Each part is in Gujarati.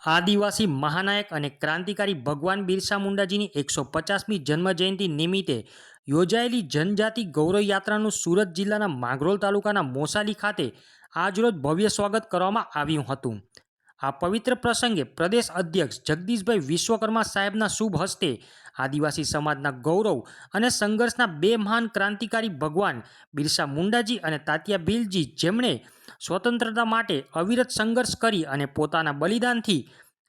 આદિવાસી મહાનાયક અને ક્રાંતિકારી ભગવાન બિરસા મુંડાજીની 150મી જન્મજયંતિ નિમિત્તે યોજાયેલી જનજાતિ ગૌરવ યાત્રાનું સુરત જિલ્લાના માંગરોળ તાલુકાના મોસાલી ખાતે આજરોજ ભવ્ય સ્વાગત કરવામાં આવ્યું હતું। આ પવિત્ર પ્રસંગે પ્રદેશ અધ્યક્ષ જગદીશભાઈ વિશ્વકર્મા સાહેબના શુભ હસ્તે આદિવાસી સમાજના ગૌરવ અને સંઘર્ષના બે મહાન ક્રાંતિકારી ભગવાન બિરસા મુંડાજી અને તાત્યા ભીલજી, જેમણે સ્વતંત્રતા માટે અવિરત સંઘર્ષ કરી અને પોતાના બલિદાનથી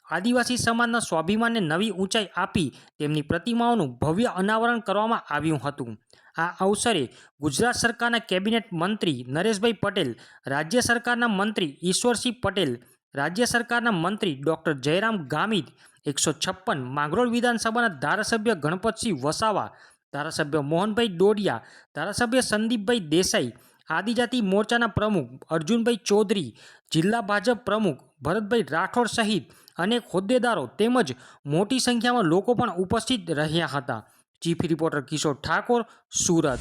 આદિવાસી સમાજના સ્વાભિમાનને નવી ઊંચાઈ આપી, તેમની પ્રતિમાઓનું ભવ્ય અનાવરણ કરવામાં આવ્યું હતું। આ અવસરે ગુજરાત સરકારના કેબિનેટ મંત્રી નરેશભાઈ પટેલ, રાજ્ય સરકારના મંત્રી ઈશ્વરસિંહ પટેલ, રાજ્ય સરકારના મંત્રી ડૉક્ટર જયરામ ગામિત, 156 માંગરોળ વિધાનસભાના ધારાસભ્ય ગણપતસિંહ વસાવા, ધારાસભ્ય મોહનભાઈ ડોડિયા, ધારાસભ્ય સંદીપભાઈ દેસાઈ, આદિજાતિ મોરચાના પ્રમુખ અર્જુનભાઈ ચૌધરી, જિલ્લા ભાજપ પ્રમુખ ભરતભાઈ રાઠોડ સહિત અનેક હોદ્દેદારો તેમજ મોટી સંખ્યામાં લોકો પણ ઉપસ્થિત રહ્યા હતા। ચીફ રિપોર્ટર કિશોર ઠાકોર, સુરત।